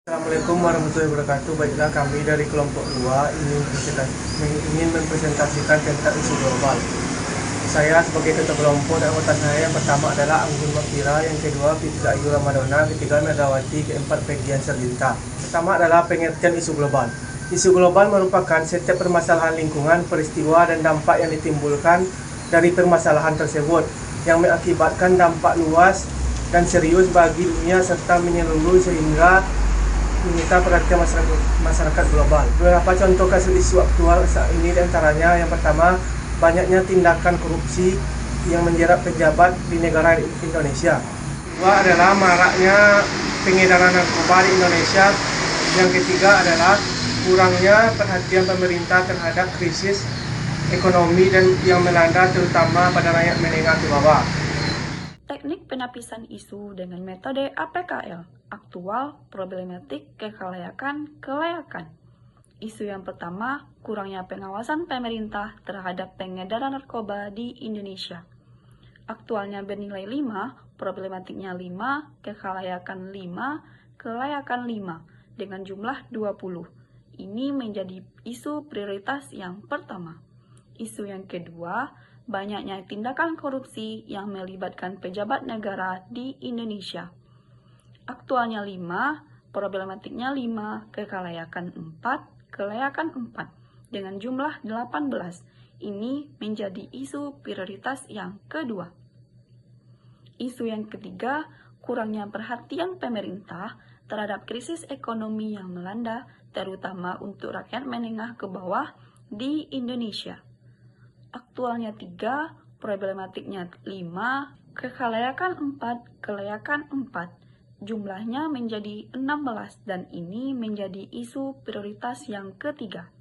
Assalamualaikum warahmatullahi wabarakatuh. Baiklah, kami dari kelompok 2 ingin mempresentasikan tentang isu global. Saya sebagai ketua kelompok dan anggota saya yang pertama adalah Anggun Makira, yang kedua Fitri Ayu Ramadona, ketiga Megawati, keempat Fegian Serlinta. Pertama adalah pengertian isu global. Isu global merupakan setiap permasalahan lingkungan, peristiwa, dan dampak yang ditimbulkan dari permasalahan tersebut yang mengakibatkan dampak luas dan serius bagi dunia serta menyeluruh sehingga menyita perhatian masyarakat global. Beberapa contoh kasus isu aktual saat ini diantaranya, yang pertama, banyaknya tindakan korupsi yang menjerat pejabat di negara Indonesia. Kedua adalah maraknya pengedaran narkoba di Indonesia. Yang ketiga adalah kurangnya perhatian pemerintah terhadap krisis ekonomi dan yang melanda terutama pada rakyat menengah ke bawah. Teknik penapisan isu dengan metode APKL, aktual, problematik, kelayakan. Isu yang pertama, kurangnya pengawasan pemerintah terhadap pengedaran narkoba di Indonesia. Aktualnya bernilai 5, problematiknya 5, kelayakan 5, dengan jumlah 20. Ini menjadi isu prioritas yang pertama. Isu yang kedua, banyaknya tindakan korupsi yang melibatkan pejabat negara di Indonesia. Aktualnya 5, problematiknya 5, kelayakan 4, dengan jumlah 18. Ini menjadi isu prioritas yang kedua. Isu yang ketiga, kurangnya perhatian pemerintah terhadap krisis ekonomi yang melanda, terutama untuk rakyat menengah ke bawah di Indonesia. Aktualnya 3, problematiknya 5, kelayakan 4, jumlahnya menjadi 16 dan ini menjadi isu prioritas yang ketiga.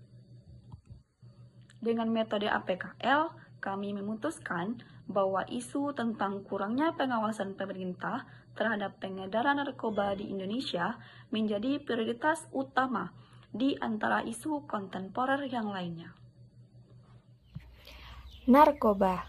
Dengan metode APKL, kami memutuskan bahwa isu tentang kurangnya pengawasan pemerintah terhadap pengedaran narkoba di Indonesia menjadi prioritas utama di antara isu kontemporer yang lainnya. Narkoba.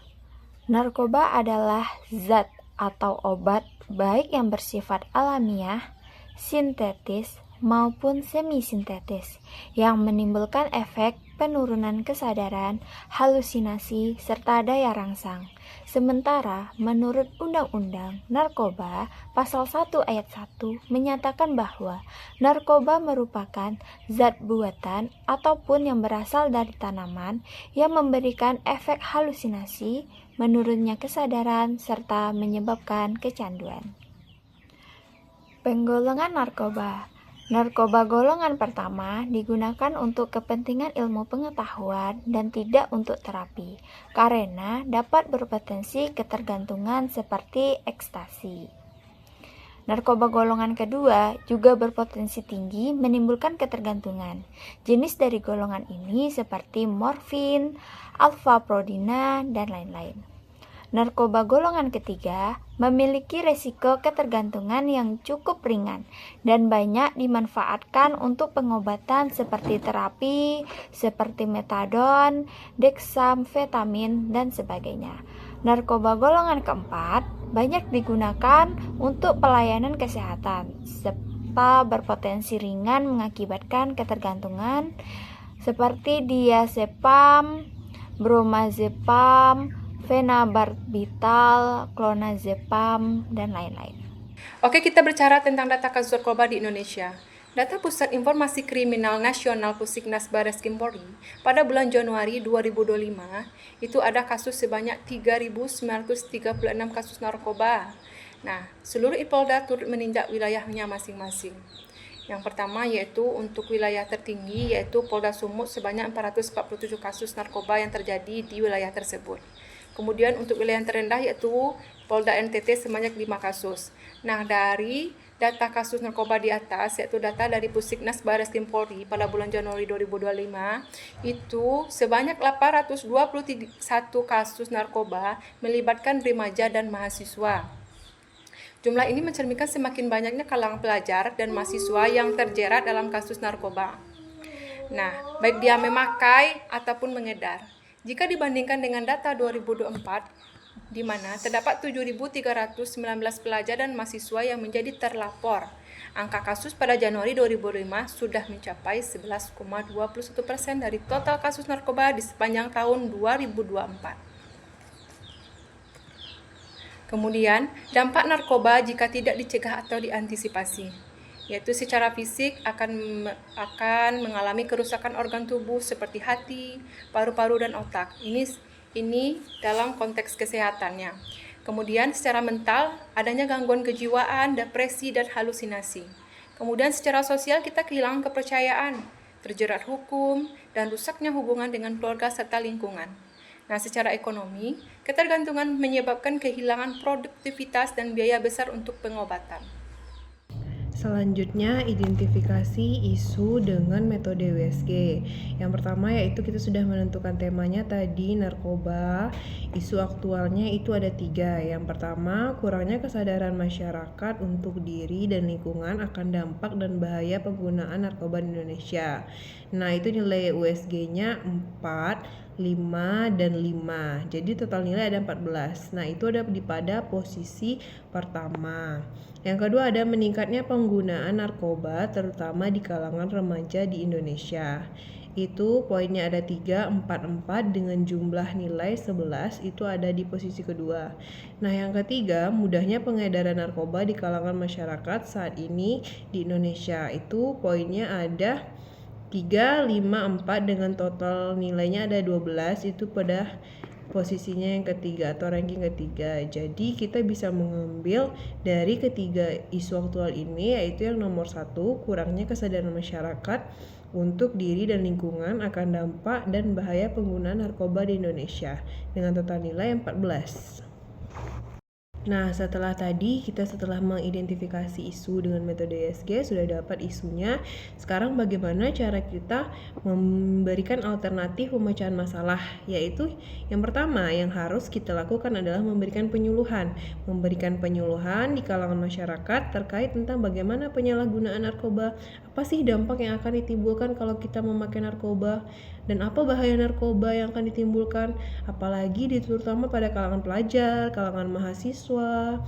Narkoba adalah zat atau obat baik yang bersifat alamiah, sintetis, maupun semi-sintetis yang menimbulkan efek penurunan kesadaran, halusinasi, serta daya rangsang. Sementara menurut Undang-Undang Narkoba Pasal 1 Ayat 1 menyatakan bahwa narkoba merupakan zat buatan ataupun yang berasal dari tanaman yang memberikan efek halusinasi, menurunnya kesadaran, serta menyebabkan kecanduan. Penggolongan narkoba. Narkoba golongan pertama digunakan untuk kepentingan ilmu pengetahuan dan tidak untuk terapi, karena dapat berpotensi ketergantungan seperti ekstasi. Narkoba golongan kedua juga berpotensi tinggi menimbulkan ketergantungan. Jenis dari golongan ini seperti morfin, alfa-prodina, dan lain-lain. Narkoba golongan ketiga memiliki resiko ketergantungan yang cukup ringan dan banyak dimanfaatkan untuk pengobatan seperti terapi, seperti metadon, deksamfetamin, dan sebagainya. Narkoba golongan keempat banyak digunakan untuk pelayanan kesehatan, serta berpotensi ringan mengakibatkan ketergantungan seperti diazepam, bromazepam, fenobarbital, clonazepam, dan lain-lain. Oke, kita bicara tentang data kasus narkoba di Indonesia. Data Pusat Informasi Kriminal Nasional Pusiknas Bareskrim Polri pada bulan Januari 2025 itu ada kasus sebanyak 3.936 kasus narkoba. Nah, seluruh Polda turut menindak wilayahnya masing-masing. Yang pertama yaitu untuk wilayah tertinggi yaitu Polda Sumut sebanyak 447 kasus narkoba yang terjadi di wilayah tersebut. Kemudian untuk wilayah yang terendah yaitu Polda NTT sebanyak 5 kasus. Nah, dari data kasus narkoba di atas yaitu data dari Pusiknas Bareskrim Polri pada bulan Januari 2025 itu sebanyak 821 kasus narkoba melibatkan remaja dan mahasiswa. Jumlah ini mencerminkan semakin banyaknya kalangan pelajar dan mahasiswa yang terjerat dalam kasus narkoba. Nah, baik dia memakai ataupun mengedar. Jika dibandingkan dengan data 2024, di mana terdapat 7.319 pelajar dan mahasiswa yang menjadi terlapor Angka kasus pada Januari 2005 sudah mencapai 11,21% dari total kasus narkoba di sepanjang tahun 2024. Kemudian, dampak narkoba jika tidak dicegah atau diantisipasi, yaitu secara fisik akan mengalami kerusakan organ tubuh seperti hati, paru-paru, dan otak. Ini dalam konteks kesehatannya. Kemudian secara mental, adanya gangguan kejiwaan, depresi, dan halusinasi. Kemudian secara sosial kita kehilangan kepercayaan, terjerat hukum, dan rusaknya hubungan dengan keluarga serta lingkungan. Nah, secara ekonomi, ketergantungan menyebabkan kehilangan produktivitas dan biaya besar untuk pengobatan. Selanjutnya, identifikasi isu dengan metode USG. Yang pertama yaitu kita sudah menentukan temanya tadi, narkoba. Isu aktualnya itu ada 3. Yang pertama, kurangnya kesadaran masyarakat untuk diri dan lingkungan akan dampak dan bahaya penggunaan narkoba di Indonesia. Nah, itu nilai USG-nya 4, 5, dan 5. Jadi total nilai ada 14. Nah, itu ada pada posisi pertama. Yang kedua ada meningkatnya penggunaan narkoba terutama di kalangan remaja di Indonesia. Itu poinnya ada 3, 4, 4 dengan jumlah nilai 11, itu ada di posisi kedua. Nah, yang ketiga, mudahnya pengedaran narkoba di kalangan masyarakat saat ini di Indonesia. Itu poinnya ada 3, 5, 4 dengan total nilainya ada 12, itu pada posisinya yang ketiga atau ranking ketiga. Jadi kita bisa mengambil dari ketiga isu aktual ini, yaitu yang nomor 1, kurangnya kesadaran masyarakat untuk diri dan lingkungan akan dampak dan bahaya penggunaan narkoba di Indonesia dengan total nilai 14. Nah, setelah mengidentifikasi isu dengan metode USG, sudah dapat isunya. Sekarang bagaimana cara kita memberikan alternatif pemecahan masalah? Yaitu yang pertama yang harus kita lakukan adalah memberikan penyuluhan. Memberikan penyuluhan di kalangan masyarakat terkait tentang bagaimana penyalahgunaan narkoba. Apa sih dampak yang akan ditimbulkan kalau kita memakai narkoba? Dan apa bahaya narkoba yang akan ditimbulkan? Apalagi terutama pada kalangan pelajar, kalangan mahasiswa,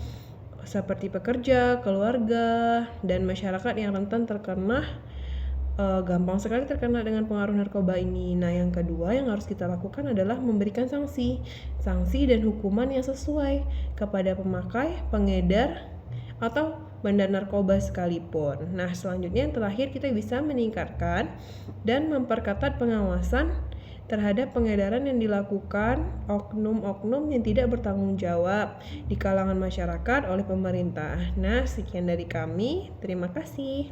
seperti pekerja, keluarga, dan masyarakat yang rentan terkena gampang sekali terkena dengan pengaruh narkoba ini. Nah, yang kedua yang harus kita lakukan adalah memberikan sanksi dan hukuman yang sesuai kepada pemakai, pengedar, atau bandar narkoba sekalipun. Nah, selanjutnya yang terakhir kita bisa meningkatkan dan memperketat pengawasan terhadap pengedaran yang dilakukan oknum-oknum yang tidak bertanggung jawab di kalangan masyarakat oleh pemerintah. Nah, sekian dari kami. Terima kasih.